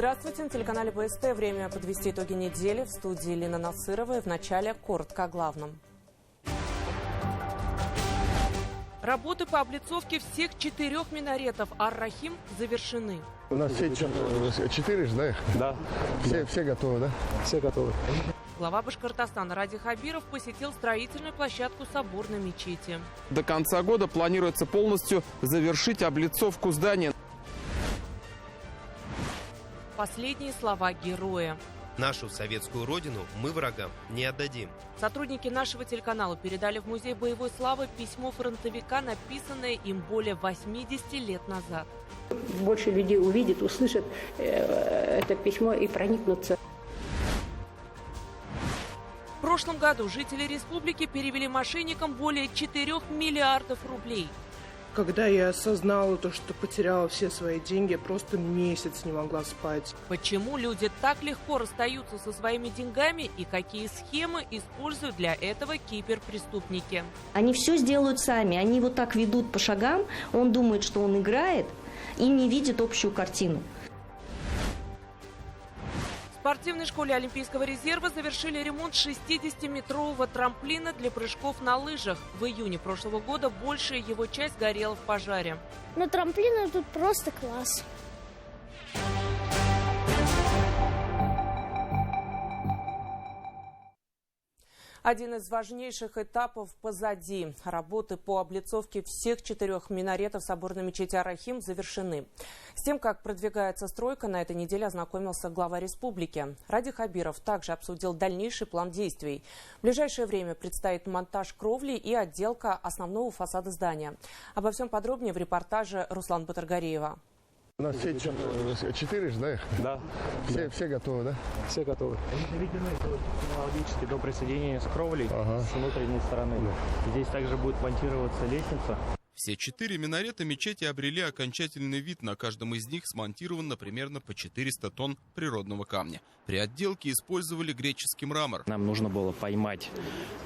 Здравствуйте, на телеканале БСТ. Время подвести итоги недели. В студии Лина Насырова. И вначале коротко о главном. Работы по облицовке всех 4 минаретов Ар-Рахим завершены. У нас все 4 же, да? Да. Все готовы, да? Все готовы. Глава Башкортостана Ради Хабиров посетил строительную площадку соборной мечети. До конца года планируется полностью завершить облицовку здания. Последние слова героя. Нашу советскую родину мы врагам не отдадим. Сотрудники нашего телеканала передали в Музей боевой славы письмо фронтовика, написанное им более 80 лет назад. Больше людей увидят, услышат это письмо и проникнутся. В прошлом году жители республики перевели мошенникам более 4 миллиардов рублей. Когда я осознала то, что потеряла все свои деньги, я просто месяц не могла спать. Почему люди так легко расстаются со своими деньгами и какие схемы используют для этого киберпреступники? Они все сделают сами, они вот так ведут по шагам, он думает, что он играет и не видит общую картину. В спортивной школе Олимпийского резерва завершили ремонт 60-метрового трамплина для прыжков на лыжах. В июне прошлого года большая его часть горела в пожаре. Но трамплины тут просто класс. Один из важнейших этапов позади. Работы по облицовке всех 4 минаретов соборной мечети Ар-Рахим завершены. С тем, как продвигается стройка, на этой неделе ознакомился глава республики. Ради Хабиров также обсудил дальнейший план действий. В ближайшее время предстоит монтаж кровли и отделка основного фасада здания. Обо всем подробнее в репортаже Руслана Батыргариева. У нас все 4 же, да? Да. Все готовы, да? Все готовы. Они доведены технологически до присоединения с кровлей с внутренней стороны. Здесь также будет монтироваться лестница. Все 4 минарета мечети обрели окончательный вид. На каждом из них смонтировано примерно по 400 тонн природного камня. При отделке использовали греческий мрамор. Нам нужно было поймать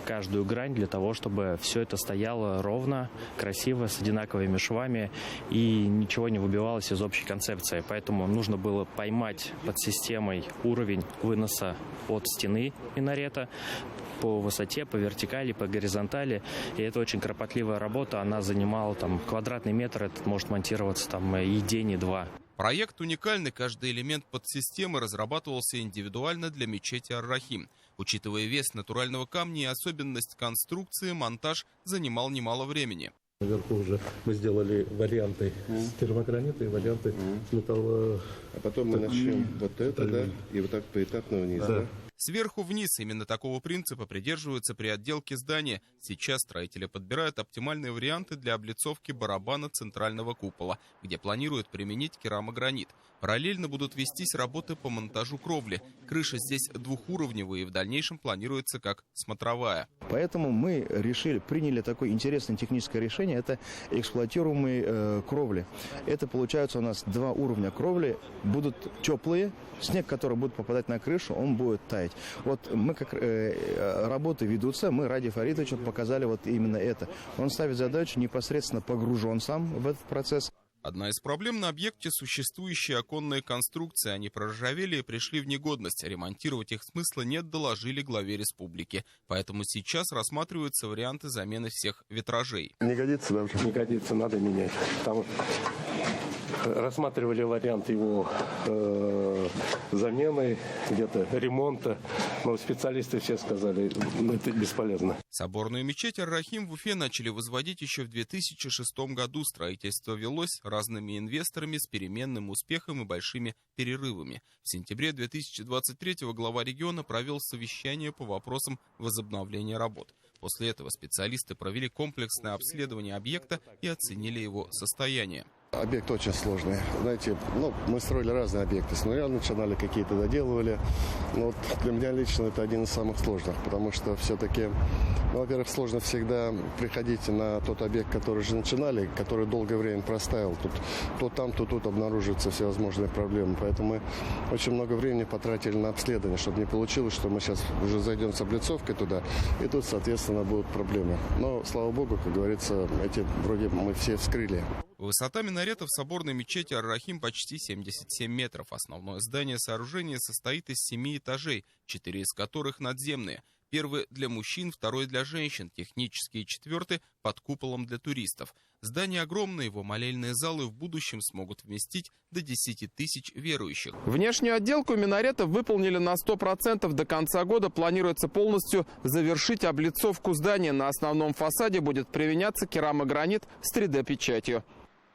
каждую грань для того, чтобы все это стояло ровно, красиво, с одинаковыми швами и ничего не выбивалось из общей концепции. Поэтому нужно было поймать под системой уровень выноса от стены минарета по высоте, по вертикали, по горизонтали. И это очень кропотливая работа. Она занимала квадратный метр. Это может монтироваться и день, и два. Проект уникальный. Каждый элемент подсистемы разрабатывался индивидуально для мечети Ар-Рахим. Учитывая вес натурального камня и особенность конструкции, монтаж занимал немало времени. Наверху уже мы сделали варианты с термогранита и варианты с металла. А потом мы начнем вот это, да, и вот так поэтапно вниз, да? Сверху вниз. Именно такого принципа придерживаются при отделке здания. Сейчас строители подбирают оптимальные варианты для облицовки барабана центрального купола, где планируют применить керамогранит. Параллельно будут вестись работы по монтажу кровли. Крыша здесь двухуровневая и в дальнейшем планируется как смотровая. Поэтому мы приняли такое интересное техническое решение. Это эксплуатируемые кровли. Это получается у нас 2 уровня кровли. Будут теплые. Снег, который будет попадать на крышу, он будет таять. Вот мы работы ведутся, мы Ради Фаритовичу показали вот именно это. Он ставит задачу, непосредственно погружен сам в этот процесс. Одна из проблем на объекте — существующие оконные конструкции. Они проржавели и пришли в негодность. Ремонтировать их смысла нет, доложили главе республики. Поэтому сейчас рассматриваются варианты замены всех витражей. Не годится, да? Не годится, надо менять. Там рассматривали вариант его замены, где-то ремонта. Но специалисты все сказали, это бесполезно. Соборную мечеть Ар-Рахим в Уфе начали возводить еще в 2006 году. Строительство велось разными инвесторами с переменным успехом и большими перерывами. В сентябре 2023 глава региона провел совещание по вопросам возобновления работ. После этого специалисты провели комплексное обследование объекта и оценили его состояние. Объект очень сложный. Знаете, мы строили разные объекты. Сначала начинали, какие-то доделывали. Но вот для меня лично это один из самых сложных, потому что все-таки, во-первых, сложно всегда приходить на тот объект, который уже начинали, который долгое время простаивал. Тут то там, то тут обнаруживаются всевозможные проблемы. Поэтому мы очень много времени потратили на обследование, чтобы не получилось, что мы сейчас уже зайдем с облицовкой туда, и тут, соответственно, будут проблемы. Но, слава богу, как говорится, эти вроде мы все вскрыли. Высота минарета минаретов соборной мечети Ар-Рахим почти 77 метров. Основное здание сооружения состоит из 7 этажей, 4 из которых надземные. Первый для мужчин, второй для женщин, технический и четвертый под куполом для туристов. Здание огромное, его молельные залы в будущем смогут вместить до 10 тысяч верующих. Внешнюю отделку минаретов выполнили на 100%. До конца года планируется полностью завершить облицовку здания. На основном фасаде будет применяться керамогранит с 3D-печатью.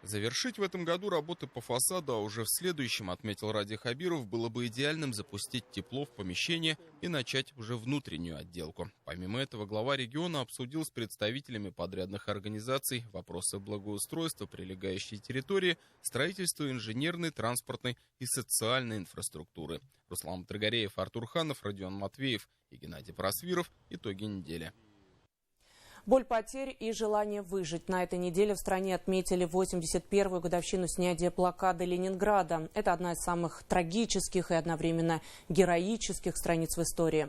Завершить в этом году работы по фасаду, а уже в следующем, отметил Ради Хабиров, было бы идеальным запустить тепло в помещение и начать уже внутреннюю отделку. Помимо этого, глава региона обсудил с представителями подрядных организаций вопросы благоустройства прилегающей территории, строительства инженерной, транспортной и социальной инфраструктуры. Руслан Трагареев, Артур Ханов, Родион Матвеев и Геннадий Просвиров. Итоги недели. Боль потерь и желание выжить. На этой неделе в стране отметили 81-ю годовщину снятия блокады Ленинграда. Это одна из самых трагических и одновременно героических страниц в истории.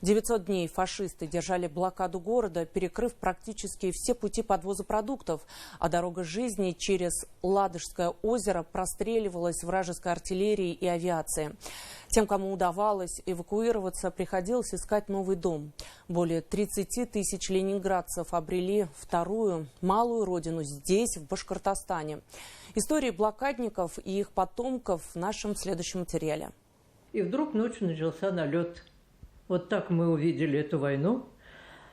900 дней фашисты держали блокаду города, перекрыв практически все пути подвоза продуктов. А дорога жизни через Ладожское озеро простреливалась вражеской артиллерией и авиацией. Тем, кому удавалось эвакуироваться, приходилось искать новый дом. Более 30 тысяч ленинградцев обрели вторую малую родину здесь, в Башкортостане. Истории блокадников и их потомков в нашем следующем материале. И вдруг ночью начался налет. Вот так мы увидели эту войну.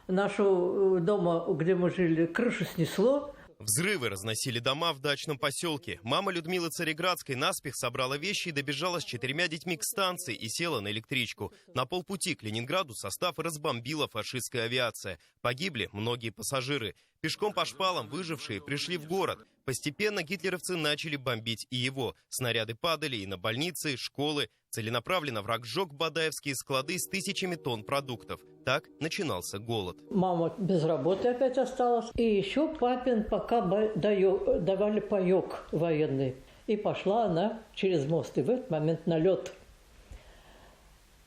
Нашего дома, где мы жили, крышу снесло. Взрывы разносили дома в дачном поселке. Мама Людмилы Цареградской наспех собрала вещи и добежала с 4 детьми к станции и села на электричку. На полпути к Ленинграду состав разбомбила фашистская авиация. Погибли многие пассажиры. Пешком по шпалам выжившие пришли в город. Постепенно гитлеровцы начали бомбить и его. Снаряды падали и на больницы, школы. Целенаправленно враг сжег бадаевские склады с тысячами тонн продуктов. Так начинался голод. Мама без работы опять осталась. И еще папин пока давали паёк военный. И пошла она через мост. И в этот момент налет.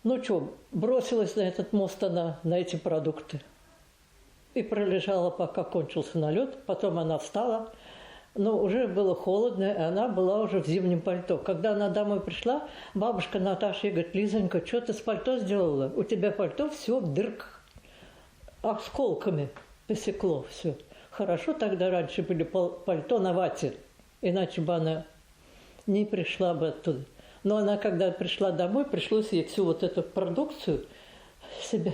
Ну что, бросилась на этот мост она, на эти продукты. И пролежала, пока кончился налет. Потом она встала. Но уже было холодно, и она была уже в зимнем пальто. Когда она домой пришла, бабушка Наташа ей говорит: Лизонька, что ты с пальто сделала? У тебя пальто все в дырках, осколками посекло все. Хорошо тогда раньше были пальто на вате, иначе бы она не пришла бы оттуда. Но она, когда пришла домой, пришлось ей всю вот эту продукцию себя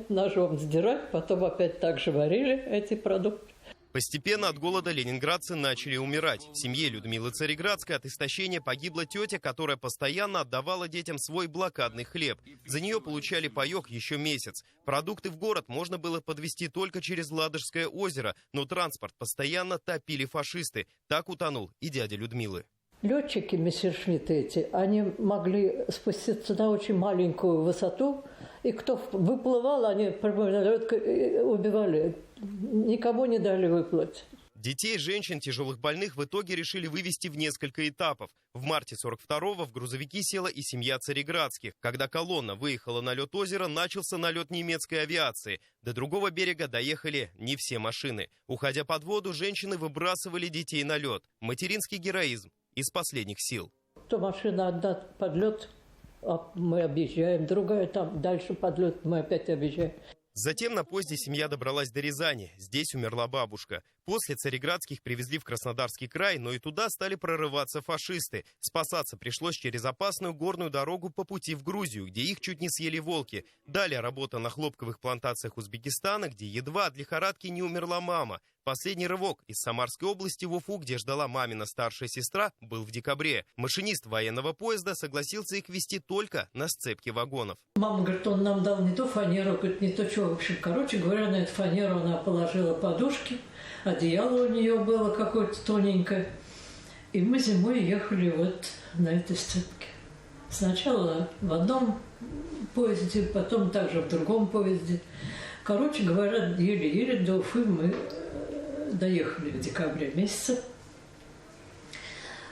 ножом сдирать, потом опять так же варили эти продукты. Постепенно от голода ленинградцы начали умирать. В семье Людмилы Цареградской от истощения погибла тетя, которая постоянно отдавала детям свой блокадный хлеб. За нее получали паёк еще месяц. Продукты в город можно было подвезти только через Ладожское озеро, но транспорт постоянно топили фашисты. Так утонул и дядя Людмилы. Летчики мессершмитты эти, они могли спуститься на очень маленькую высоту, и кто выплывал, они убивали. Никому не дали выплыть. Детей, женщин, тяжелых больных в итоге решили вывести в несколько этапов. В марте 42-го в грузовики села и семья Цареградских. Когда колонна выехала на лед озера, начался налет немецкой авиации. До другого берега доехали не все машины. Уходя под воду, женщины выбрасывали детей на лед. Материнский героизм из последних сил. То машина одна под лед, а мы объезжаем. Другая там дальше под лед, мы опять объезжаем. Затем на поезде семья добралась до Рязани. Здесь умерла бабушка. После Цареградских привезли в Краснодарский край, но и туда стали прорываться фашисты. Спасаться пришлось через опасную горную дорогу по пути в Грузию, где их чуть не съели волки. Далее работа на хлопковых плантациях Узбекистана, где едва от лихорадки не умерла мама. Последний рывок из Самарской области в Уфу, где ждала мамина старшая сестра, был в декабре. Машинист военного поезда согласился их везти только на сцепке вагонов. Мама говорит, он нам дал не то фанеру, говорит, не то что. В общем, короче говоря, на эту фанеру она положила подушки, одеяло у нее было какое-то тоненькое. И мы зимой ехали вот на этой сцепке. Сначала в одном поезде, потом также в другом поезде. Короче говоря, еле-еле до Уфы мы доехали в декабре месяце.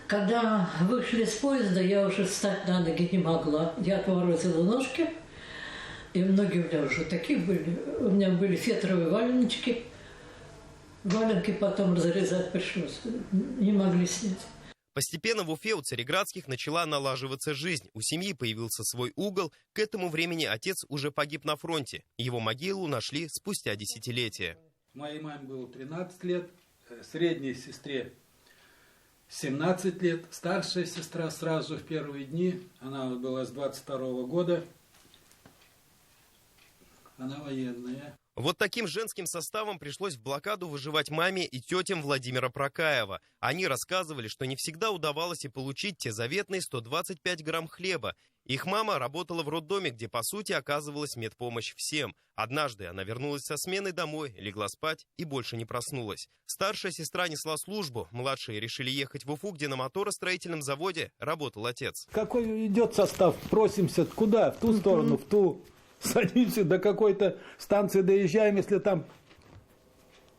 Когда вышли с поезда, я уже встать на ноги не могла. Я отморозила ножки, и многие у меня уже такие были. У меня были фетровые валеночки. Валенки потом разрезать пришлось. Не могли снять. Постепенно в Уфе у Цареградских начала налаживаться жизнь. У семьи появился свой угол. К этому времени отец уже погиб на фронте. Его могилу нашли спустя десятилетия. Моей маме было 13 лет, средней сестре 17 лет. Старшая сестра сразу в первые дни, она была с 22-го года, она военная. Вот таким женским составом пришлось в блокаду выживать маме и тетям Владимира Прокаева. Они рассказывали, что не всегда удавалось и получить те заветные 125 грамм хлеба. Их мама работала в роддоме, где, по сути, оказывалась медпомощь всем. Однажды она вернулась со смены домой, легла спать и больше не проснулась. Старшая сестра несла службу, младшие решили ехать в Уфу, где на моторостроительном заводе работал отец. Какой идет состав? Просимся куда? В ту сторону, в ту. Садимся до какой-то станции, доезжаем, если там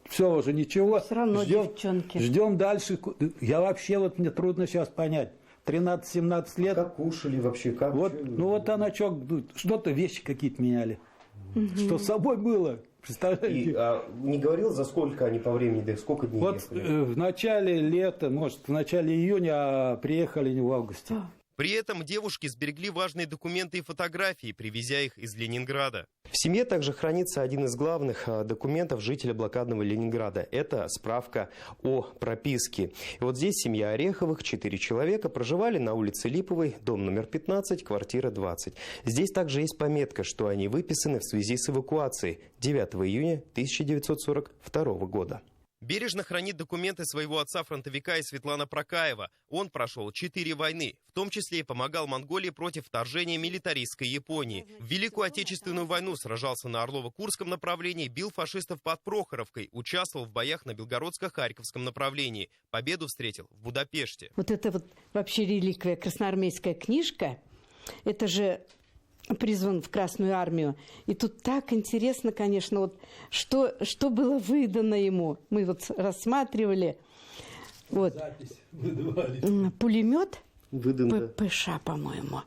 все уже ничего. Все равно ждем дальше. Я вообще, вот мне трудно сейчас понять. 13-17 лет. Как кушали вообще? Как вот, ну вот она что-то вещи какие-то меняли. Что с собой было. Представляете? Не говорил, за сколько они по времени, да сколько дней вот ехали? В начале лета, может, в начале июня, а приехали не в августе. При этом девушки сберегли важные документы и фотографии, привезя их из Ленинграда. В семье также хранится один из главных документов жителя блокадного Ленинграда. Это справка о прописке. И вот здесь семья Ореховых, 4 человека, проживали на улице Липовой, дом номер 15, квартира 20. Здесь также есть пометка, что они выписаны в связи с эвакуацией 9 июня 1942 года. Бережно хранит документы своего отца-фронтовика и Светлана Прокаева. Он прошел 4 войны, в том числе и помогал Монголии против вторжения милитаристской Японии. В Великую Отечественную войну сражался на Орлово-Курском направлении, бил фашистов под Прохоровкой, участвовал в боях на Белгородско-Харьковском направлении. Победу встретил в Будапеште. Вот это вот вообще реликвия, красноармейская книжка. Это же призван в Красную армию. И тут так интересно, конечно, вот что было выдано ему. Мы вот рассматривали. Вот. Пулемет ППШ, по-моему.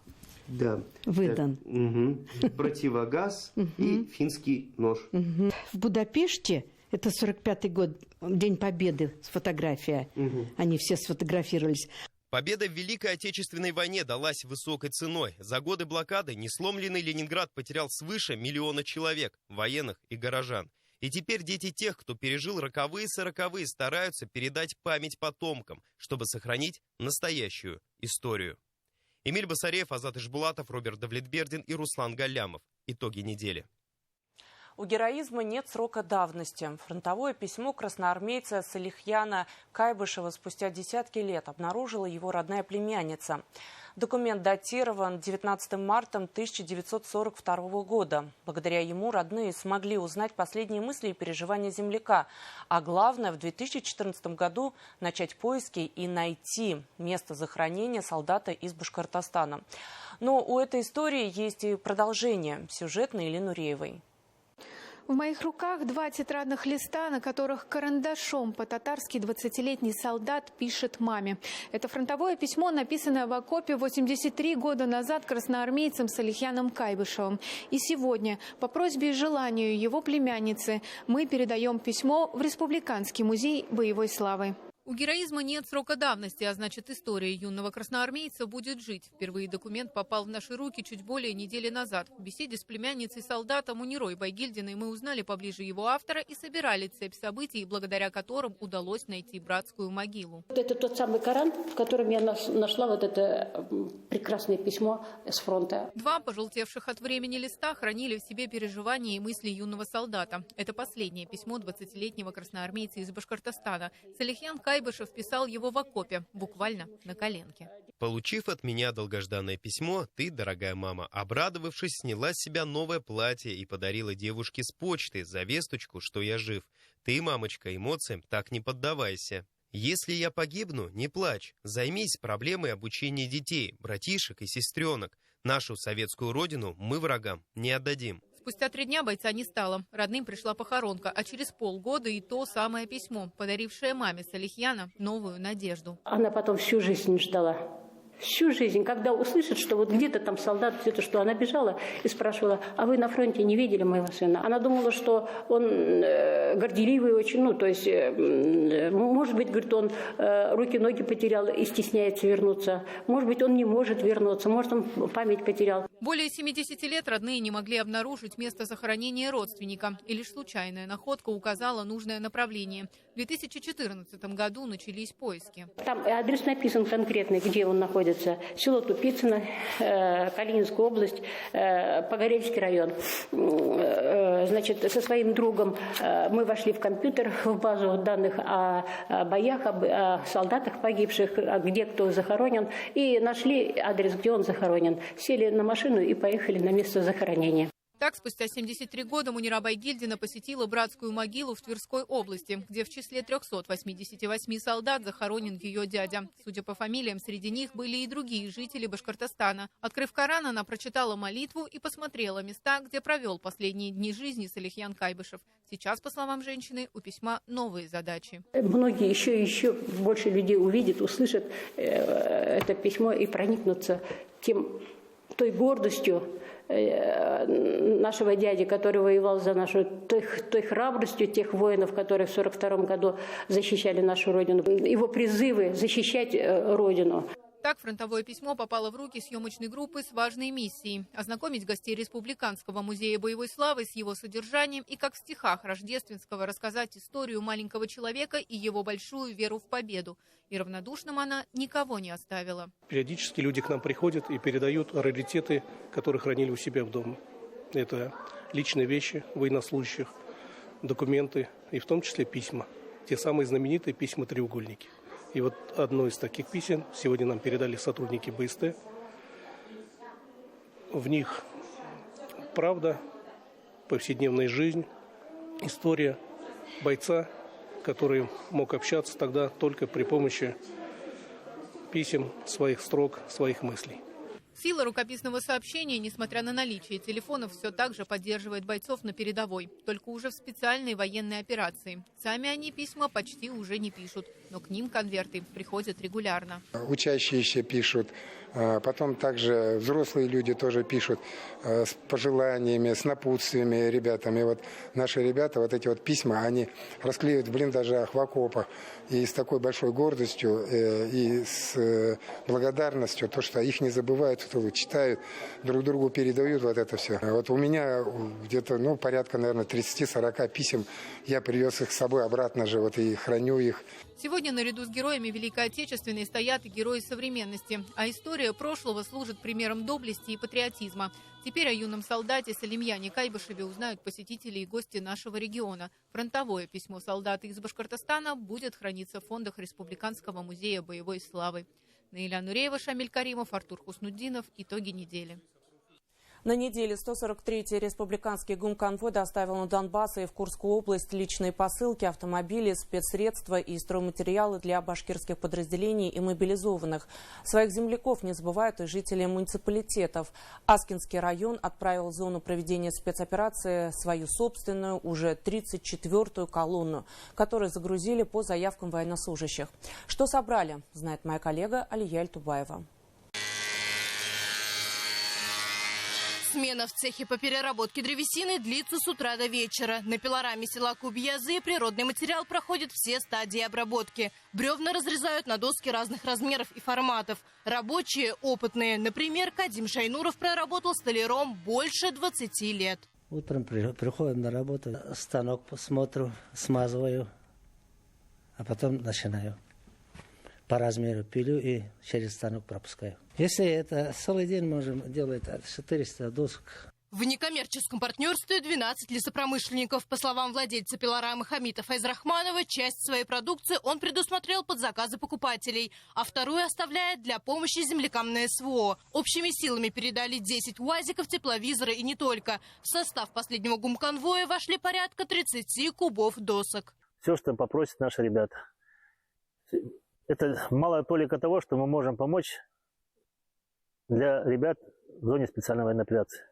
Да. Выдан. Угу. Противогаз и финский нож. В Будапеште, это 45-й год, День Победы, фотография. Они все сфотографировались. Победа в Великой Отечественной войне далась высокой ценой. За годы блокады несломленный Ленинград потерял свыше 1 миллиона человек, военных и горожан. И теперь дети тех, кто пережил роковые и сороковые, стараются передать память потомкам, чтобы сохранить настоящую историю. Эмиль Басарев, Азат Ишбулатов, Роберт Давлетбердин и Руслан Галямов. Итоги недели. У героизма нет срока давности. Фронтовое письмо красноармейца Салихьяна Кайбышева спустя десятки лет обнаружила его родная племянница. Документ датирован 19 марта 1942 года. Благодаря ему родные смогли узнать последние мысли и переживания земляка. А главное, в 2014 году начать поиски и найти место захоронения солдата из Башкортостана. Но у этой истории есть и продолжение. Сюжет Наили Нуреевой. В моих руках 2 тетрадных листа, на которых карандашом по-татарски 20-летний солдат пишет маме. Это фронтовое письмо, написанное в окопе 83 года назад красноармейцем Салихьяном Кайбышевым. И сегодня, по просьбе и желанию его племянницы, мы передаем письмо в Республиканский музей боевой славы. У героизма нет срока давности, а значит, история юного красноармейца будет жить. Впервые документ попал в наши руки чуть более недели назад. В беседе с племянницей солдата Мунирой Байгильдиной мы узнали поближе его автора и собирали цепь событий, благодаря которым удалось найти братскую могилу. Это тот самый Коран, в котором я нашла вот это прекрасное письмо с фронта. 2 пожелтевших от времени листа хранили в себе переживания и мысли юного солдата. Это последнее письмо 20-летнего красноармейца из Башкортостана. Салихьян Кайбышев писал его в окопе, буквально на коленке. Получив от меня долгожданное письмо, ты, дорогая мама, обрадовавшись, сняла с себя новое платье и подарила девушке с почты за весточку, что я жив. Ты, мамочка, эмоциям так не поддавайся. Если я погибну, не плачь. Займись проблемой обучения детей, братишек и сестренок. Нашу советскую родину мы врагам не отдадим. Спустя 3 дня бойца не стало. Родным пришла похоронка, а через полгода и то самое письмо, подарившее маме Салихьяна новую надежду. Она потом всю жизнь ждала. Всю жизнь, когда услышит, что вот где-то там солдат, где-то что, она бежала и спрашивала: а вы на фронте не видели моего сына? Она думала, что он горделивый очень, ну, то есть, может быть, говорит, он руки-ноги потерял и стесняется вернуться. Может быть, он не может вернуться, может, он память потерял. Более 70 лет родные не могли обнаружить место захоронения родственника. И лишь случайная находка указала нужное направление. В 2014 году начались поиски. Там адрес написан конкретный, где он находится. Село Тупицыно, Калининская область, Погорельский район. Значит, со своим другом мы вошли в компьютер, в базу данных о боях, о солдатах погибших, где кто захоронен, и нашли адрес, где он захоронен. Сели на машину и поехали на место захоронения. Так, спустя 73 года Мунира Байгильдина посетила братскую могилу в Тверской области, где в числе 388 солдат захоронен ее дядя. Судя по фамилиям, среди них были и другие жители Башкортостана. Открыв Коран, она прочитала молитву и посмотрела места, где провел последние дни жизни Салихьян Кайбышев. Сейчас, по словам женщины, у письма новые задачи. Многие еще больше людей увидят, услышат это письмо и проникнутся той гордостью нашего дяди, который воевал за нашу, той храбростью тех воинов, которые в 1942 году защищали нашу Родину, его призывы защищать Родину. Так фронтовое письмо попало в руки съемочной группы с важной миссией – ознакомить гостей Республиканского музея боевой славы с его содержанием и, как в стихах Рождественского, рассказать историю маленького человека и его большую веру в победу. И равнодушным она никого не оставила. Периодически люди к нам приходят и передают раритеты, которые хранили у себя в доме. Это личные вещи военнослужащих, документы и в том числе письма. Те самые знаменитые письма-треугольники. И вот одно из таких писем сегодня нам передали сотрудники БСТ. В них правда, повседневная жизнь, история бойца, который мог общаться тогда только при помощи писем, своих строк, своих мыслей. Сила рукописного сообщения, несмотря на наличие телефонов, все так же поддерживает бойцов на передовой, только уже в специальной военной операции. Сами они письма почти уже не пишут, но к ним конверты приходят регулярно. Учащиеся пишут, потом также взрослые люди тоже пишут с пожеланиями, с напутствиями ребятам. И вот наши ребята вот эти вот письма, они расклеивают в блиндажах, в окопах. И с такой большой гордостью и с благодарностью, то, что их не забывают, что читают, друг другу передают вот это все. Вот у меня где-то порядка, наверное, 30-40 писем. Я привез их с собой обратно же вот и храню их. Сегодня наряду с героями Великой Отечественной стоят и герои современности. А история прошлого служит примером доблести и патриотизма. Теперь о юном солдате Салимьяне Кайбышеве узнают посетители и гости нашего региона. Фронтовое письмо солдата из Башкортостана будет храниться в фондах Республиканского музея боевой славы. Наиля Нуреева, Шамиль Каримов, Артур Хуснуддинов. Итоги недели. На неделе 143-й республиканский гумконвой доставил на Донбасс и в Курскую область личные посылки, автомобили, спецсредства и стройматериалы для башкирских подразделений и мобилизованных. Своих земляков не забывают и жители муниципалитетов. Аскинский район отправил в зону проведения спецоперации свою собственную, уже 34-ю колонну, которую загрузили по заявкам военнослужащих. Что собрали, знает моя коллега Алия Альтубаева. Смена в цехе по переработке древесины длится с утра до вечера. На пилораме села Кубьязы природный материал проходит все стадии обработки. Бревна разрезают на доски разных размеров и форматов. Рабочие опытные. Например, Кадим Шайнуров проработал столяром больше 20 лет. Утром приходим на работу, станок посмотрю, смазываю, а потом начинаю. По размеру пилю и через станок пропускаю. Если это целый день можем делать 400 досок. В некоммерческом партнерстве 12 лесопромышленников. По словам владельца пилорамы Хамита Файзрахманова, часть своей продукции он предусмотрел под заказы покупателей, а вторую оставляет для помощи землякам на СВО. Общими силами передали 10 УАЗиков, тепловизора и не только. В состав последнего гумконвоя вошли порядка 30 кубов досок. Все, что попросят наши ребята. Это малая толика того, что мы можем помочь для ребят в зоне специальной военной операции.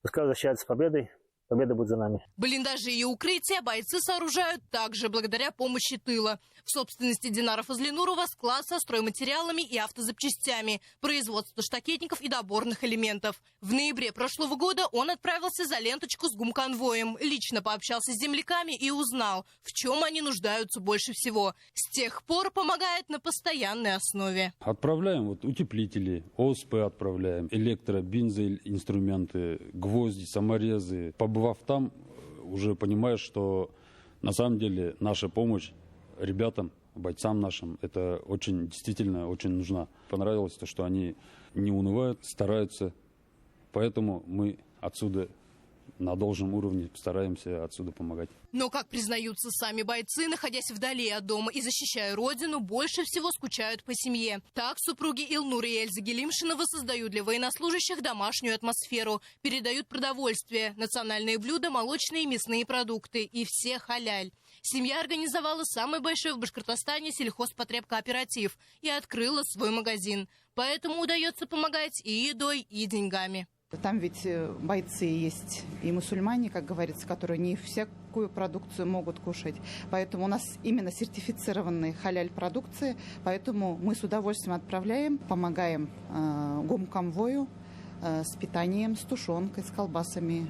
Пускай возвращаются с победой, Победа будет за нами. Блиндажи и укрытия бойцы сооружают также благодаря помощи тыла. В собственности Динара Фазлинурова склад со стройматериалами и автозапчастями, производство штакетников и доборных элементов. В ноябре прошлого года он отправился за ленточку с гумконвоем, лично пообщался с земляками и узнал, в чем они нуждаются больше всего. С тех пор помогает на постоянной основе. Отправляем утеплители, ОСП отправляем, электробензоль, инструменты, гвозди, саморезы. Побывав там, уже понимаешь, что на самом деле наша помощь ребятам, бойцам нашим, это действительно очень нужна. Понравилось то, что они не унывают, стараются. Поэтому мы отсюда на должном уровне стараемся отсюда помогать. Но, как признаются сами бойцы, находясь вдали от дома и защищая родину, больше всего скучают по семье. Так супруги Илнур и Эльза Гелимшина создают для военнослужащих домашнюю атмосферу, передают продовольствие, национальные блюда, молочные и мясные продукты и все халяль. Семья организовала самый большой в Башкортостане сельхозпотребкооператив и открыла свой магазин. Поэтому удается помогать и едой, и деньгами. Там ведь бойцы есть и мусульмане, как говорится, которые не всякую продукцию могут кушать. Поэтому у нас именно сертифицированные халяль-продукции. Поэтому мы с удовольствием отправляем, помогаем гомконвою с питанием, с тушенкой, с колбасами,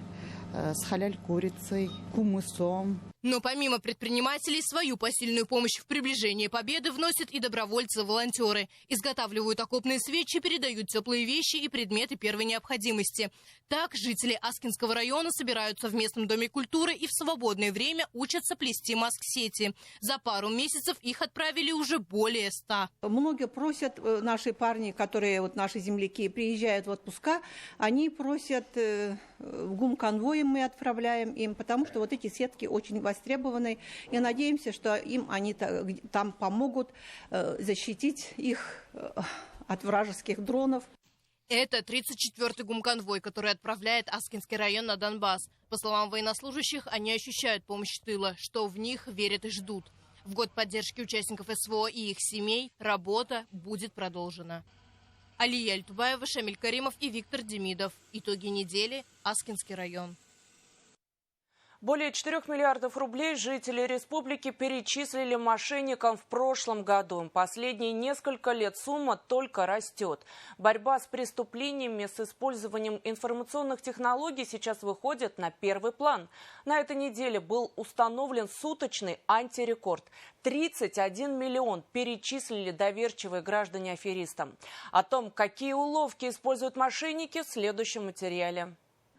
с халяль-курицей, кумысом. Но помимо предпринимателей, свою посильную помощь в приближении победы вносят и добровольцы-волонтеры. Изготавливают окопные свечи, передают теплые вещи и предметы первой необходимости. Так жители Аскинского района собираются в местном доме культуры и в свободное время учатся плести маск-сети. За пару месяцев их отправили уже более 100. Многие просят, наши парни, которые, наши земляки, приезжают в отпуска, они просят, в гумконвои мы отправляем им, потому что эти сетки очень востребованы, и надеемся, что им они там помогут защитить их от вражеских дронов. Это 34-й гумконвой, который отправляет Аскинский район на Донбасс. По словам военнослужащих, они ощущают помощь тыла, что в них верят и ждут. В год поддержки участников СВО и их семей работа будет продолжена. Алия Альтубаева, Шамиль Каримов и Виктор Демидов. Итоги недели. Аскинский район. Более 4 миллиардов рублей жители республики перечислили мошенникам в прошлом году. Последние несколько лет сумма только растет. Борьба с преступлениями с использованием информационных технологий сейчас выходит на первый план. На этой неделе был установлен суточный антирекорд. 31 миллион перечислили доверчивые граждане аферистам. О том, какие уловки используют мошенники, в следующем материале.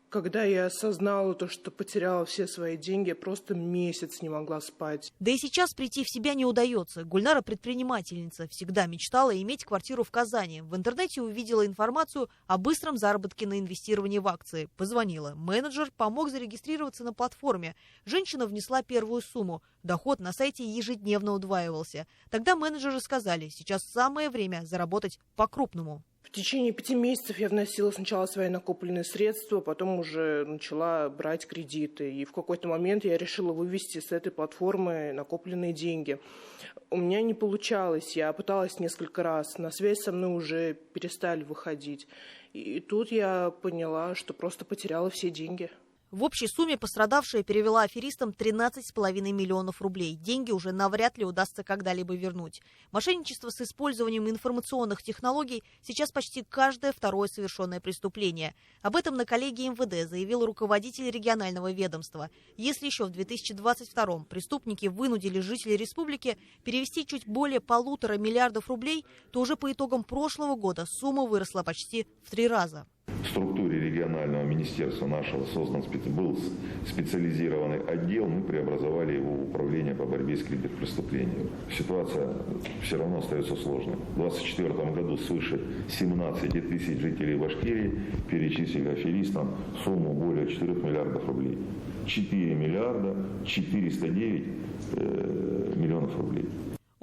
Когда я осознала то, что потеряла все свои деньги, я просто месяц не могла спать. Да и сейчас прийти в себя не удается. Гульнара предпринимательница. Всегда мечтала иметь квартиру в Казани. В интернете увидела информацию о быстром заработке на инвестировании в акции. Позвонила. Менеджер помог зарегистрироваться на платформе. Женщина внесла первую сумму. Доход на сайте ежедневно удваивался. Тогда менеджеры сказали, сейчас самое время заработать по-крупному. В течение 5 месяцев я вносила сначала свои накопленные средства, потом уже начала брать кредиты. И в какой-то момент я решила вывести с этой платформы накопленные деньги. У меня не получалось, я пыталась несколько раз. На связь со мной уже перестали выходить. И тут я поняла, что просто потеряла все деньги. В общей сумме пострадавшая перевела аферистам 13,5 миллионов рублей. Деньги уже навряд ли удастся когда-либо вернуть. Мошенничество с использованием информационных технологий сейчас почти каждое второе совершенное преступление. Об этом на коллегии МВД заявил руководитель регионального ведомства. Если еще в 2022-м преступники вынудили жителей республики перевести чуть более 1,5 миллиарда рублей, то уже по итогам прошлого года сумма выросла почти в 3 раза. В структуре регионального министерства нашего был специализированный отдел, мы преобразовали его в управление по борьбе с киберпреступлениями. Ситуация все равно остается сложной. В 2024 году свыше 17 тысяч жителей Башкирии перечислили аферистам сумму более 4 миллиардов рублей. 4 миллиарда 409 миллионов рублей.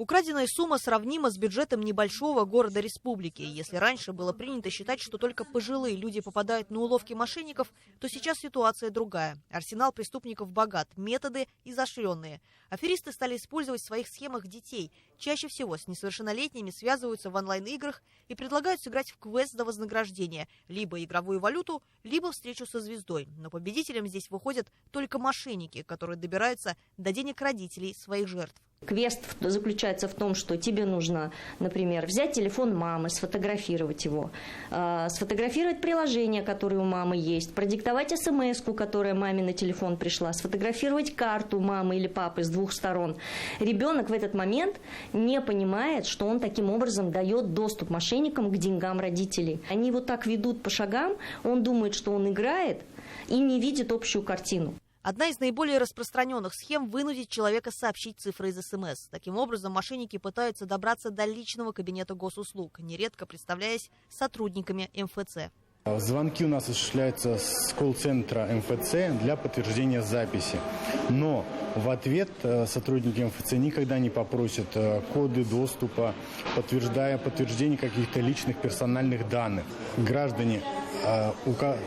Украденная сумма сравнима с бюджетом небольшого города-республики. Если раньше было принято считать, что только пожилые люди попадают на уловки мошенников, то сейчас ситуация другая. Арсенал преступников богат, методы изощренные. Аферисты стали использовать в своих схемах детей. Чаще всего с несовершеннолетними связываются в онлайн-играх и предлагают сыграть в квест за вознаграждение. Либо игровую валюту, либо встречу со звездой. Но победителям здесь выходят только мошенники, которые добираются до денег родителей своих жертв. Квест заключается в том, что тебе нужно, например, взять телефон мамы, сфотографировать его, сфотографировать приложение, которое у мамы есть, продиктовать смс-ку, которая маме на телефон пришла, сфотографировать карту мамы или папы с двух сторон. Ребенок в этот момент не понимает, что он таким образом дает доступ мошенникам к деньгам родителей. Они его так ведут по шагам, он думает, что он играет и не видит общую картину. Одна из наиболее распространенных схем – вынудить человека сообщить цифры из СМС. Таким образом, мошенники пытаются добраться до личного кабинета госуслуг, нередко представляясь сотрудниками МФЦ. Звонки у нас осуществляются с колл-центра МФЦ для подтверждения записи. Но в ответ сотрудники МФЦ никогда не попросят коды доступа, подтверждение каких-то личных персональных данных. Граждане,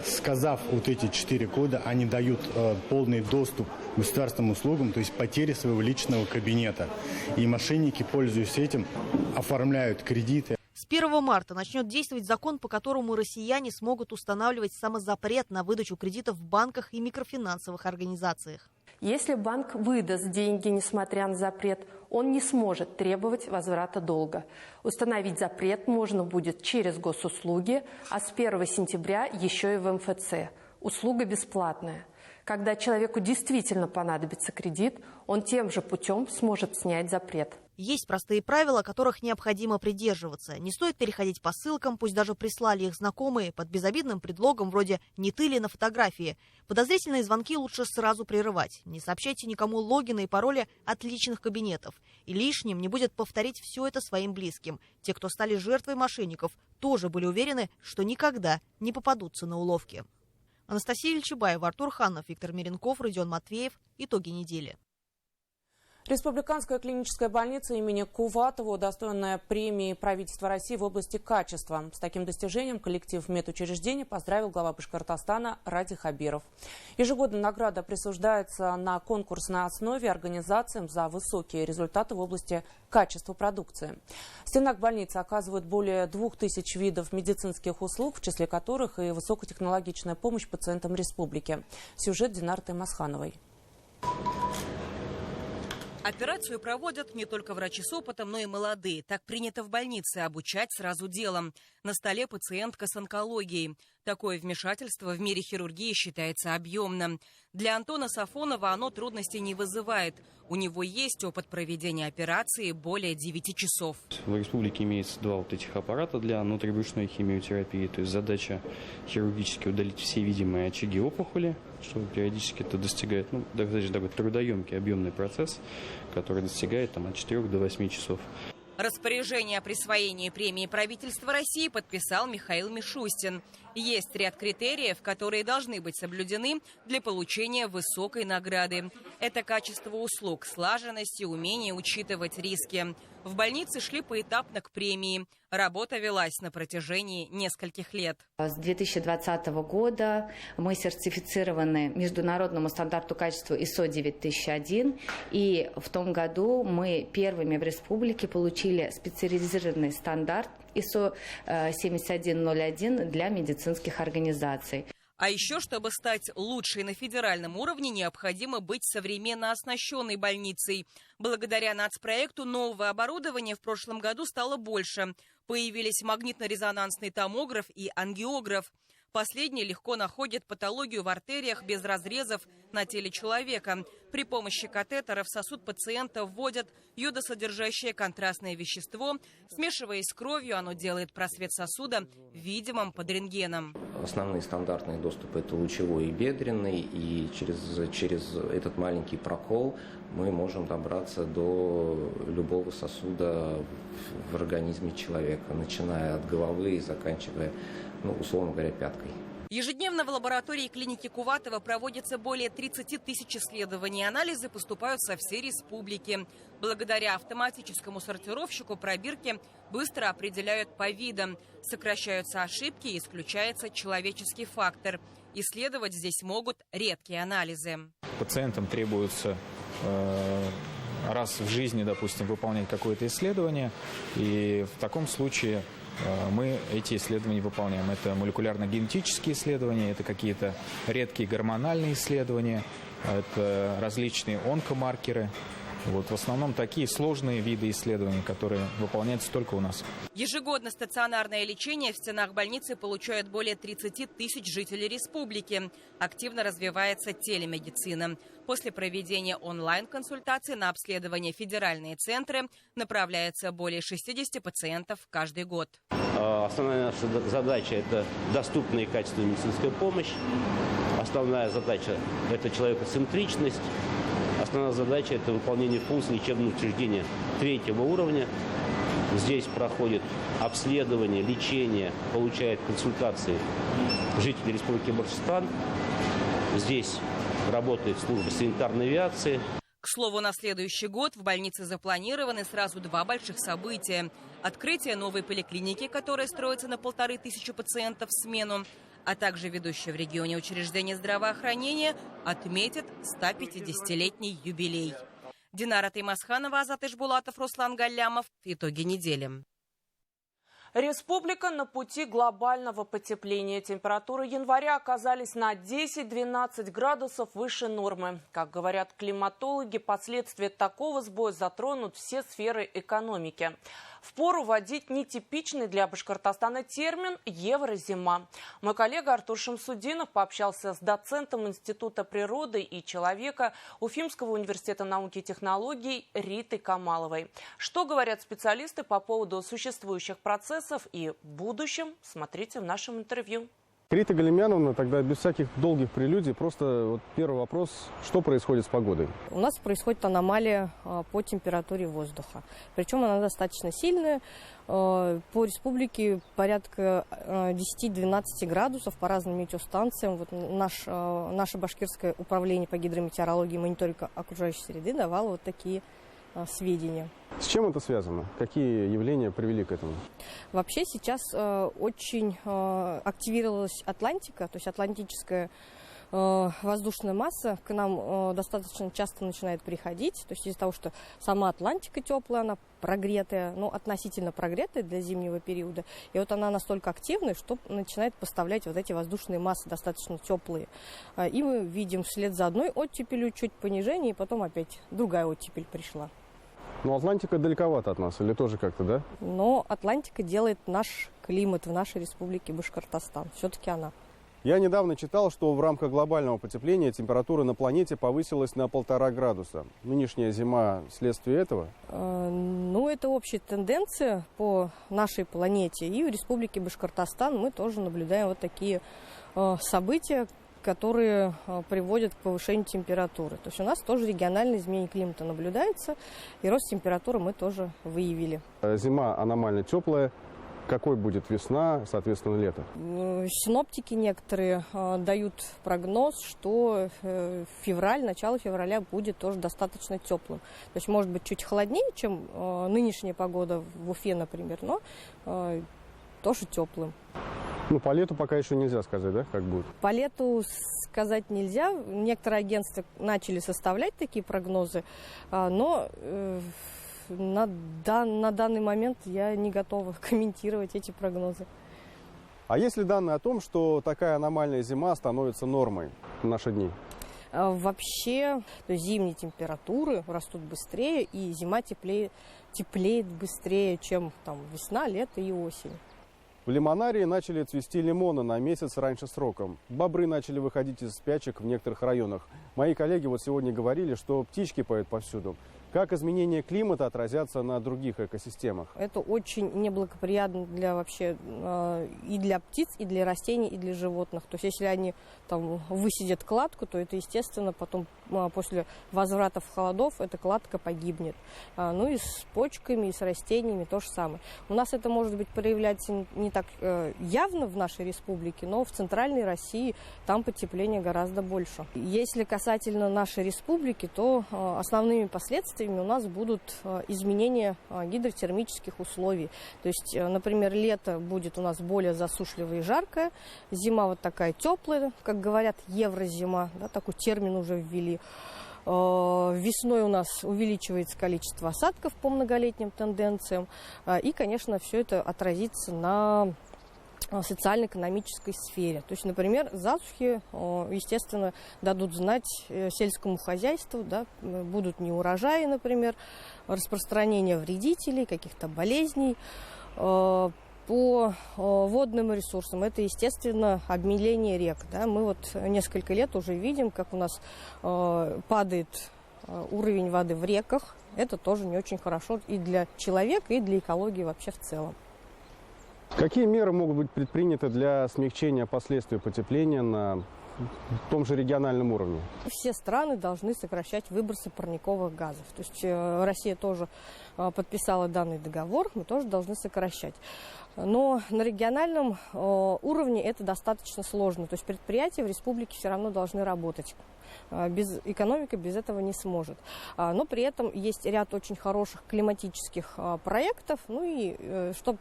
сказав вот эти 4 кода, они дают полный доступ к государственным услугам, то есть потери своего личного кабинета. И мошенники, пользуясь этим, оформляют кредиты. С 1 марта начнет действовать закон, по которому россияне смогут устанавливать самозапрет на выдачу кредитов в банках и микрофинансовых организациях. Если банк выдаст деньги, несмотря на запрет, он не сможет требовать возврата долга. Установить запрет можно будет через госуслуги, а с 1 сентября еще и в МФЦ. Услуга бесплатная. Когда человеку действительно понадобится кредит, он тем же путем сможет снять запрет. Есть простые правила, которых необходимо придерживаться. Не стоит переходить по ссылкам, пусть даже прислали их знакомые, под безобидным предлогом вроде «не ты ли на фотографии». Подозрительные звонки лучше сразу прерывать. Не сообщайте никому логины и пароли от личных кабинетов. И лишним не будет повторить все это своим близким. Те, кто стали жертвой мошенников, тоже были уверены, что никогда не попадутся на уловки. Анастасия Ильчебаева, Артур Ханов, Виктор Меренков, Родион Матвеев. Итоги недели. Республиканская клиническая больница имени Куватова, удостоенная премии правительства России в области качества. С таким достижением коллектив медучреждения поздравил глава Башкортостана Ради Хабиров. Ежегодно награда присуждается на конкурсной основе организациям за высокие результаты в области качества продукции. В стенах больницы оказывают более 2000 видов медицинских услуг, в числе которых и высокотехнологичная помощь пациентам республики. Сюжет Динары Масхановой. Операцию проводят не только врачи с опытом, но и молодые. Так принято в больнице – обучать сразу делом. На столе пациентка с онкологией. Такое вмешательство в мире хирургии считается объемным. Для Антона Сафонова оно трудностей не вызывает. У него есть опыт проведения операции более 9 часов. В республике имеется 2 вот этих аппарата для внутрибрюшной химиотерапии. То есть задача хирургически удалить все видимые очаги опухоли, что периодически это достигает, достаточно такой трудоемкий, объемный процесс, который достигает от 4 до 8 часов. Распоряжение о присвоении премии правительства России подписал Михаил Мишустин. Есть ряд критериев, которые должны быть соблюдены для получения высокой награды. Это качество услуг, слаженность и умение учитывать риски. В больнице шли поэтапно к премии. Работа велась на протяжении нескольких лет. С 2020 года мы сертифицированы международному стандарту качества ISO 9001. И в том году мы первыми в республике получили специализированный стандарт ISO 7101 для медицинских организаций. А еще, чтобы стать лучшей на федеральном уровне, необходимо быть современно оснащенной больницей. Благодаря нацпроекту нового оборудования в прошлом году стало больше. Появились магнитно-резонансный томограф и ангиограф. Последний легко находит патологию в артериях без разрезов на теле человека. При помощи катетера в сосуд пациента вводят йодосодержащее контрастное вещество. Смешиваясь с кровью, оно делает просвет сосуда видимым под рентгеном. Основные стандартные доступы – это лучевой и бедренный. И через этот маленький прокол мы можем добраться до любого сосуда в организме человека, начиная от головы и заканчивая, условно говоря, пяткой. Ежедневно в лаборатории клиники Куватова проводится более 30 тысяч исследований. Анализы поступают со всей республики. Благодаря автоматическому сортировщику пробирки быстро определяют по видам. Сокращаются ошибки и исключается человеческий фактор. Исследовать здесь могут редкие анализы. Пациентам требуется раз в жизни, допустим, выполнять какое-то исследование. И в таком случае мы эти исследования выполняем. Это молекулярно-генетические исследования, это какие-то редкие гормональные исследования, это различные онкомаркеры. В основном такие сложные виды исследований, которые выполняются только у нас. Ежегодно стационарное лечение в стенах больницы получают более 30 тысяч жителей республики. Активно развивается телемедицина. После проведения онлайн-консультаций на обследование в федеральные центры направляется более 60 пациентов каждый год. Основная наша задача – это доступная и качественная медицинская помощь. Основная задача – это человекоцентричность. Основная задача – это выполнение функций лечебного учреждения 3-го уровня. Здесь проходит обследование, лечение, получает консультации жители Республики Башкортостан. Здесь работает служба санитарной авиации. К слову, на следующий год в больнице запланированы сразу 2 больших события. Открытие новой поликлиники, которая строится на 1500 пациентов в смену, а также ведущее в регионе учреждение здравоохранения отметит 150-летний юбилей. Динара Таймасханова, Азат Ишбулатов, Руслан Галлямов. Итоги недели. Республика на пути глобального потепления. Температуры января оказались на 10-12 градусов выше нормы. Как говорят климатологи, последствия такого сбоя затронут все сферы экономики. Впору вводить нетипичный для Башкортостана термин «еврозима». Мой коллега Артур Шамсудинов пообщался с доцентом Института природы и человека Уфимского университета науки и технологий Ритой Камаловой. Что говорят специалисты по поводу существующих процессов и будущем, смотрите в нашем интервью. Рита Галимяновна, тогда без всяких долгих прелюдий, просто первый вопрос, что происходит с погодой? У нас происходит аномалия по температуре воздуха. Причем она достаточно сильная. По республике порядка 10-12 градусов по разным метеостанциям. Наше башкирское управление по гидрометеорологии и мониторинга окружающей среды давало такие сведения. С чем это связано? Какие явления привели к этому? Вообще сейчас очень активировалась Атлантика, то есть атлантическая воздушная масса к нам достаточно часто начинает приходить. То есть из-за того, что сама Атлантика теплая, она прогретая, относительно прогретая для зимнего периода. И она настолько активная, что начинает поставлять эти воздушные массы достаточно теплые. И мы видим вслед за одной оттепелью чуть понижение, и потом опять другая оттепель пришла. Но Атлантика далековато от нас, или тоже как-то, да? Но Атлантика делает наш климат в нашей республике Башкортостан. Все-таки она. Я недавно читал, что в рамках глобального потепления температура на планете повысилась на 1,5 градуса. Нынешняя зима вследствие этого? Это общая тенденция по нашей планете. И в республике Башкортостан мы тоже наблюдаем такие события, которые приводят к повышению температуры. То есть у нас тоже региональное изменение климата наблюдается, и рост температуры мы тоже выявили. Зима аномально теплая. Какой будет весна, соответственно, лето? Синоптики некоторые дают прогноз, что начало февраля будет тоже достаточно теплым. То есть может быть чуть холоднее, чем нынешняя погода в Уфе, например, но тоже теплым. По лету пока еще нельзя сказать, да, как будет? По лету сказать нельзя. Некоторые агентства начали составлять такие прогнозы, но на данный момент я не готова комментировать эти прогнозы. А есть ли данные о том, что такая аномальная зима становится нормой в наши дни? Вообще, зимние температуры растут быстрее, и зима теплеет быстрее, чем весна, лето и осень. В Лимонарии начали цвести лимоны на месяц раньше сроком. Бобры начали выходить из спячек в некоторых районах. Мои коллеги сегодня говорили, что птички поют повсюду. Как изменения климата отразятся на других экосистемах? Это очень неблагоприятно для вообще и для птиц, и для растений, и для животных. То есть если они там высидят кладку, то это, естественно, потом после возврата холодов эта кладка погибнет. Ну и с почками, и с растениями то же самое. У нас это может быть проявляться не так явно в нашей республике, но в центральной России там потепление гораздо больше. Если касательно нашей республики, то основными последствиями у нас будут изменения гидротермических условий. То есть, например, лето будет у нас более засушливое и жаркое, зима вот такая теплая, как говорят, еврозима, да, такой термин уже ввели. Весной у нас увеличивается количество осадков по многолетним тенденциям, и, конечно, все это отразится на социально-экономической сфере. То есть, например, засухи, естественно, дадут знать сельскому хозяйству, да, будут неурожаи, например, распространение вредителей, каких-то болезней. По водным ресурсам это, естественно, обмеление рек. Да. Мы вот несколько лет уже видим, как у нас падает уровень воды в реках. Это тоже не очень хорошо и для человека, и для экологии вообще в целом. Какие меры могут быть предприняты для смягчения последствий потепления на том же региональном уровне? Все страны должны сокращать выбросы парниковых газов. То есть Россия тоже подписала данный договор, мы тоже должны сокращать. Но на региональном уровне это достаточно сложно. То есть предприятия в республике все равно должны работать. Экономика без этого не сможет. Но при этом есть ряд очень хороших климатических проектов. Ну и чтобы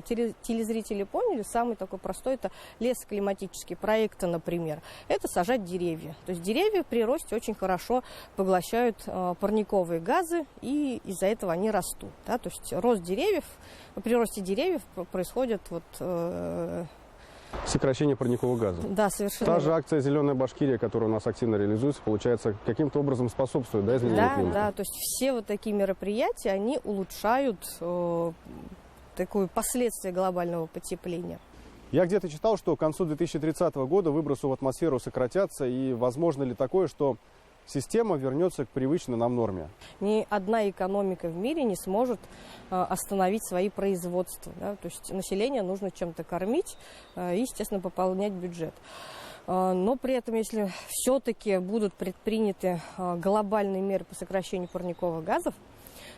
телезрители поняли, самый такой простой — это лесоклиматические проекты, например. Это сажать деревья. То есть деревья при росте очень хорошо поглощают парниковые газы, и из-за этого они растут. Да? То есть рост деревьев, при росте деревьев происходит сокращение парниковых газов. Да, совершенно. Та же акция «Зеленая Башкирия», которая у нас активно реализуется, получается, каким-то образом способствует, да, изменению климата? Да, то есть все вот такие мероприятия, они улучшают такое последствие глобального потепления. Я где-то читал, что к концу 2030 года выбросы в атмосферу сократятся, и возможно ли такое, что система вернется к привычной нам норме? Ни одна экономика в мире не сможет остановить свои производства. Да? То есть население нужно чем-то кормить и, естественно, пополнять бюджет. Но при этом, если все-таки будут предприняты глобальные меры по сокращению парниковых газов,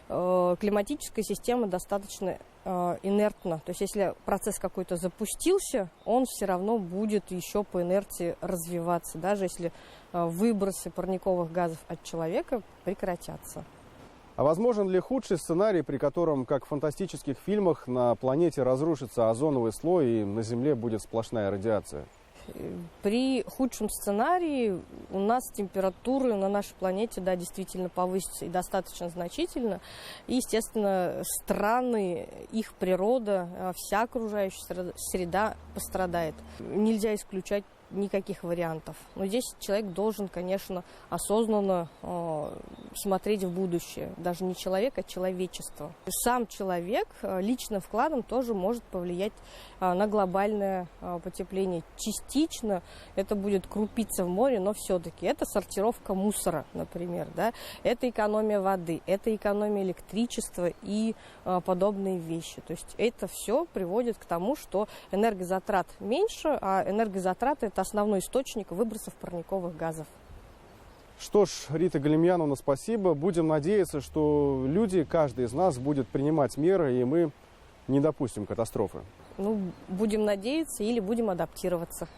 климатическая система достаточно инертна. То есть если процесс какой-то запустился, он все равно будет еще по инерции развиваться, даже если выбросы парниковых газов от человека прекратятся. А возможен ли худший сценарий, при котором, как в фантастических фильмах, на планете разрушится озоновый слой и на Земле будет сплошная радиация? При худшем сценарии у нас температуры на нашей планете, да, действительно повысятся и достаточно значительно. И, естественно, страны, их природа, вся окружающая среда пострадает. Нельзя исключать никаких вариантов. Но здесь человек должен, конечно, осознанно смотреть в будущее. Даже не человек, а человечество. Сам человек личным вкладом тоже может повлиять на глобальное потепление. Частично это будет крупица в море, но все-таки это сортировка мусора, например. Да? Это экономия воды, это экономия электричества и подобные вещи. То есть это все приводит к тому, что энергозатрат меньше, а энергозатраты — это основной источник выбросов парниковых газов. Что ж, Рита Галимьяновна, спасибо. Будем надеяться, что люди, каждый из нас, будет принимать меры, и мы не допустим катастрофы. Ну, будем надеяться или будем адаптироваться.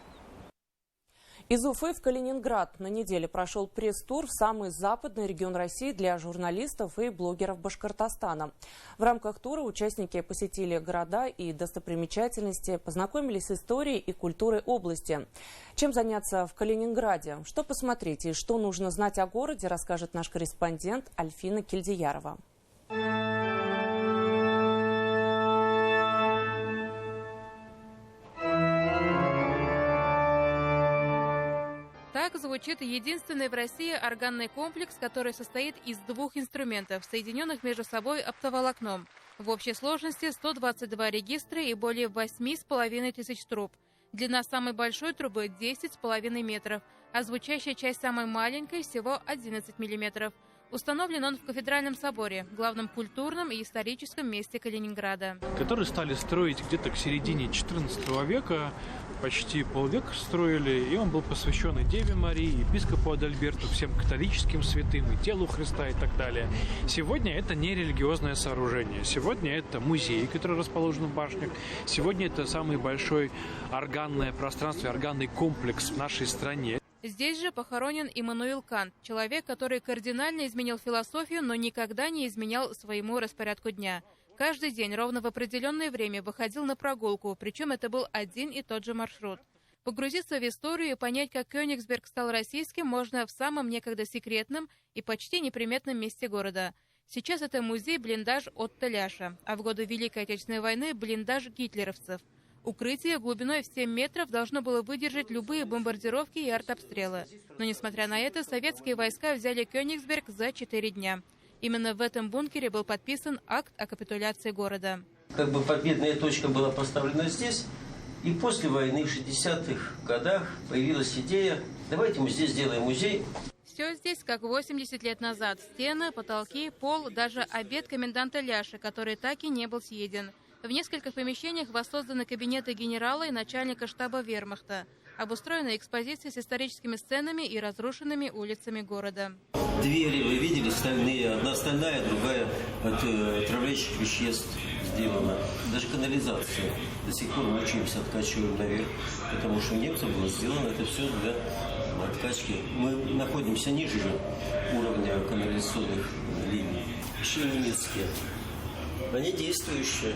Из Уфы в Калининград на неделе прошел пресс-тур в самый западный регион России для журналистов и блогеров Башкортостана. В рамках тура участники посетили города и достопримечательности, познакомились с историей и культурой области. Чем заняться в Калининграде, что посмотреть и что нужно знать о городе, расскажет наш корреспондент Альфина Кильдиярова. Так звучит единственный в России органный комплекс, который состоит из двух инструментов, соединенных между собой оптоволокном. В общей сложности 122 регистра и более 8,5 тысяч труб. Длина самой большой трубы 10,5 метров, а звучащая часть самой маленькой всего 11 миллиметров. Установлен он в Кафедральном соборе, главном культурном и историческом месте Калининграда. Который стали строить где-то к середине XIV века, почти полвека строили, и он был посвящен и Деве Марии, епископу Адальберту, всем католическим святым, и телу Христа и так далее. Сегодня это не религиозное сооружение. Сегодня это музей, который расположен в башнях. Сегодня это самый большой органное пространство, органный комплекс в нашей стране. Здесь же похоронен Иммануил Кант, человек, который кардинально изменил философию, но никогда не изменял своему распорядку дня. Каждый день ровно в определенное время выходил на прогулку, причем это был один и тот же маршрут. Погрузиться в историю и понять, как Кёнигсберг стал российским, можно в самом некогда секретном и почти неприметном месте города. Сейчас это музей-блиндаж Отто Ляша, а в годы Великой Отечественной войны – блиндаж гитлеровцев. Укрытие глубиной в 7 метров должно было выдержать любые бомбардировки и артобстрелы. Но, несмотря на это, советские войска взяли Кёнигсберг за 4 дня. Именно в этом бункере был подписан акт о капитуляции города. Как бы победная точка была поставлена здесь, и после войны в 60-х годах появилась идея, давайте мы здесь сделаем музей. Все здесь как 80 лет назад. Стены, потолки, пол, даже обед коменданта Ляши, который так и не был съеден. В нескольких помещениях воссозданы кабинеты генерала и начальника штаба вермахта. Обустроена экспозиция с историческими сценами и разрушенными улицами города. Двери вы видели стальные, одна стальная, другая от отравляющих веществ сделана. Даже канализация. До сих пор мучаемся, откачиваем наверх, потому что у немцев было сделано это все для откачки. Мы находимся ниже уровня канализационных линий. Еще немецкие. Они действующие.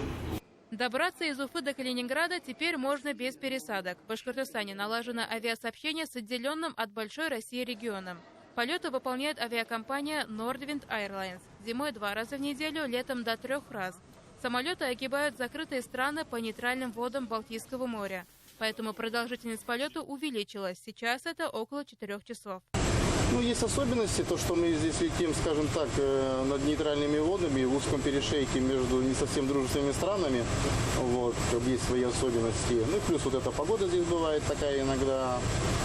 Добраться из Уфы до Калининграда теперь можно без пересадок. В Башкортостане налажено авиасообщение с отделенным от большой России регионом. Полеты выполняет авиакомпания Nordwind Airlines. Зимой 2 раза в неделю, летом до 3 раз. Самолеты огибают закрытые страны по нейтральным водам Балтийского моря. Поэтому продолжительность полета увеличилась. Сейчас это около 4 часов. Ну, есть особенности, то, что мы здесь летим, скажем так, над нейтральными водами, в узком перешейке между не совсем дружественными странами. Вот, есть свои особенности. Ну, и плюс вот эта погода здесь бывает такая иногда,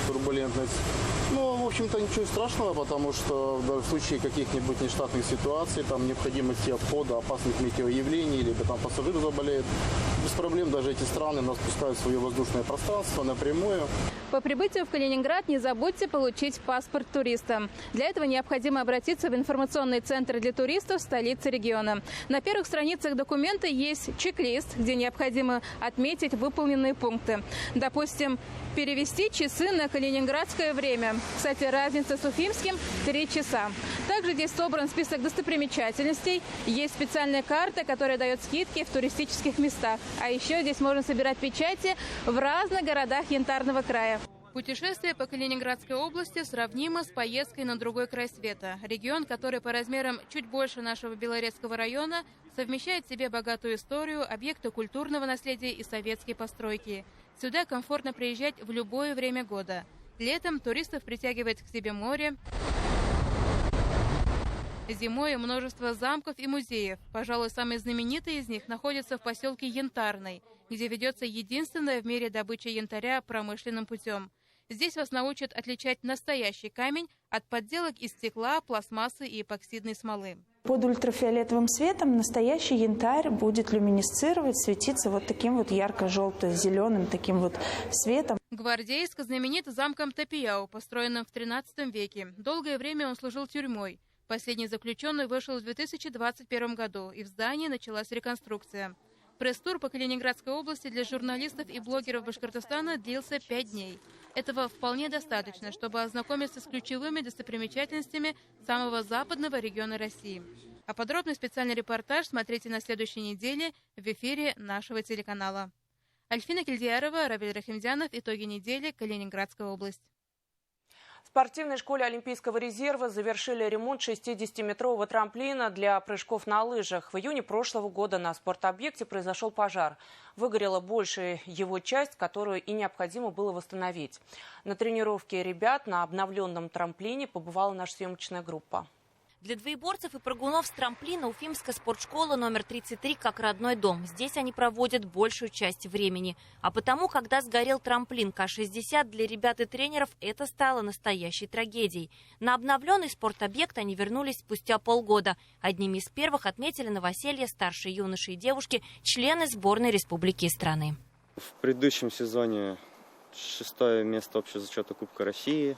турбулентность. Ну, в общем-то, ничего страшного, потому что в случае каких-нибудь нештатных ситуаций, там, необходимости обхода опасных метеоявлений, либо там пассажир заболеет, без проблем даже эти страны нас пускают в свое воздушное пространство напрямую. По прибытию в Калининград не забудьте получить паспорт туриста. Для этого необходимо обратиться в информационный центр для туристов столицы региона. На первых страницах документа есть чек-лист, где необходимо отметить выполненные пункты. Допустим, перевести часы на калининградское время. Кстати, разница с уфимским – 3 часа. Также здесь собран список достопримечательностей. Есть специальная карта, которая дает скидки в туристических местах. А еще здесь можно собирать печати в разных городах Янтарного края. Путешествие по Калининградской области сравнимо с поездкой на другой край света. Регион, который по размерам чуть больше нашего Белорецкого района, совмещает в себе богатую историю, объекты культурного наследия и советские постройки. Сюда комфортно приезжать в любое время года. Летом туристов притягивает к себе море. Зимой множество замков и музеев. Пожалуй, самый знаменитый из них находится в поселке Янтарный, где ведется единственная в мире добыча янтаря промышленным путем. Здесь вас научат отличать настоящий камень от подделок из стекла, пластмассы и эпоксидной смолы. Под ультрафиолетовым светом настоящий янтарь будет люминесцировать, светиться вот таким вот ярко-желто-зеленым таким вот светом. Гвардейск знаменит замком Тапияу, построенным в XIII веке. Долгое время он служил тюрьмой. Последний заключенный вышел в 2021 году, и в здании началась реконструкция. Пресс-тур по Калининградской области для журналистов и блогеров Башкортостана длился 5 дней. Этого вполне достаточно, чтобы ознакомиться с ключевыми достопримечательностями самого западного региона России. А подробный специальный репортаж смотрите на следующей неделе в эфире нашего телеканала. Альфина Кильдиярова, Равиль Рахимдянов. Итоги недели. Калининградская область. В спортивной школе Олимпийского резерва завершили ремонт 60-метрового трамплина для прыжков на лыжах. В июне прошлого года на спортобъекте произошел пожар. Выгорела большая его часть, которую и необходимо было восстановить. На тренировке ребят на обновленном трамплине побывала наша съемочная группа. Для двоеборцев и прыгунов с трамплина Уфимская спортшкола номер 33 как родной дом. Здесь они проводят большую часть времени. А потому, когда сгорел трамплин К-60, для ребят и тренеров это стало настоящей трагедией. На обновленный спортобъект они вернулись спустя полгода. Одними из первых отметили новоселье старшие юноши и девушки, члены сборной республики и страны. В предыдущем сезоне 6-е место общего зачета Кубка России.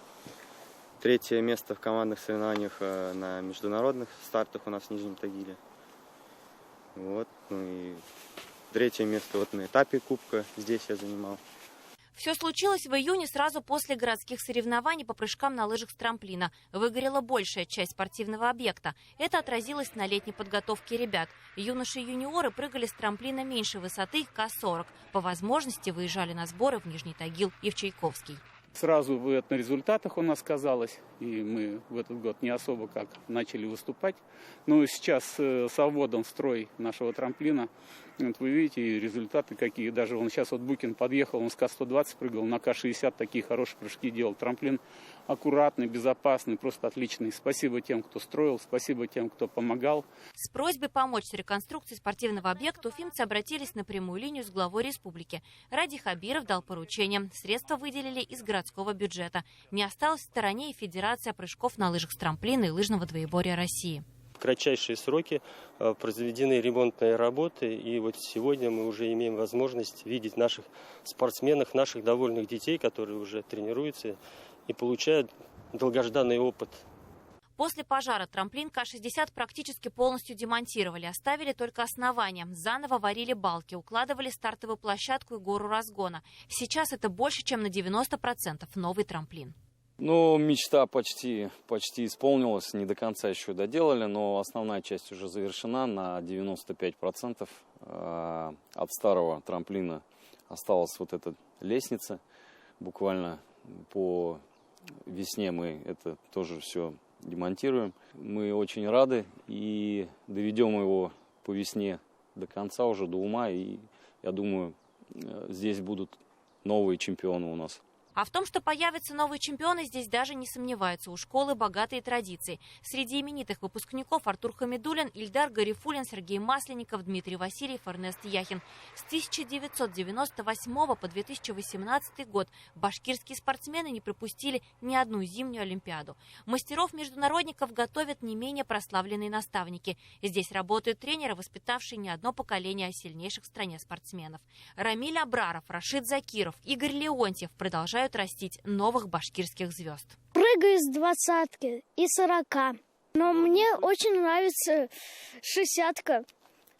3-е место в командных соревнованиях на международных стартах у нас в Нижнем Тагиле. Вот, и 3-е место вот на этапе Кубка здесь я занимал. Все случилось в июне сразу после городских соревнований по прыжкам на лыжах с трамплина. Выгорела большая часть спортивного объекта. Это отразилось на летней подготовке ребят. Юноши и юниоры прыгали с трамплина меньшей высоты К-40. По возможности выезжали на сборы в Нижний Тагил и в Чайковский. Сразу на результатах у нас сказалось, и мы в этот год не особо как начали выступать. Но сейчас со вводом в строй нашего трамплина, вот вы видите, результаты какие. Даже он сейчас Букин подъехал, он с К-120 прыгал, на К-60 такие хорошие прыжки делал. Трамплин аккуратный, безопасный, просто отличный. Спасибо тем, кто строил, спасибо тем, кто помогал. С просьбой помочь с реконструкцией спортивного объекта уфимцы обратились на прямую линию с главой республики. Ради Хабиров дал поручение. Средства выделили из городского бюджета. Не осталась в стороне и Федерация прыжков на лыжах с трамплина и лыжного двоеборья России. В кратчайшие сроки произведены ремонтные работы, и вот сегодня мы уже имеем возможность видеть наших спортсменов, наших довольных детей, которые уже тренируются и получают долгожданный опыт. После пожара трамплин К-60 практически полностью демонтировали. Оставили только основание. Заново варили балки, укладывали стартовую площадку и гору разгона. Сейчас это больше, чем на 90% новый трамплин. Ну, мечта почти исполнилась, не до конца еще доделали, но основная часть уже завершена на 95%. От старого трамплина осталась вот эта лестница. Буквально по весне мы это тоже все демонтируем. Мы очень рады и доведем его по весне до конца, уже до ума. И я думаю, здесь будут новые чемпионы у нас. А в том, что появятся новые чемпионы, здесь даже не сомневаются. У школы богатые традиции. Среди именитых выпускников Артур Хамидуллин, Ильдар Гарифуллин, Сергей Масленников, Дмитрий Васильев, Эрнест Яхин. С 1998 по 2018 год башкирские спортсмены не пропустили ни одну зимнюю олимпиаду. Мастеров-международников готовят не менее прославленные наставники. Здесь работают тренеры, воспитавшие не одно поколение сильнейших в стране спортсменов. Рамиль Абраров, Рашид Закиров, Игорь Леонтьев продолжают растить новых башкирских звезд. Прыгаю с 20-ки и 40. Но мне очень нравится 60-ка.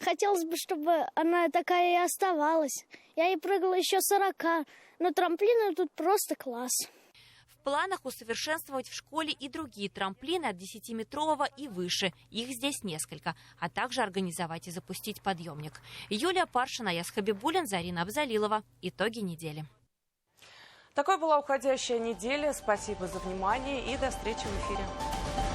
Хотелось бы, чтобы она такая и оставалась. Я и прыгала еще 40, но трамплины тут просто класс. В планах усовершенствовать в школе и другие трамплины от 10-метрового и выше. Их здесь несколько. А также организовать и запустить подъемник. Юлия Паршина, Аяз Хабибуллин, Зарина Абзалилова. Итоги недели. Такой была уходящая неделя. Спасибо за внимание и до встречи в эфире.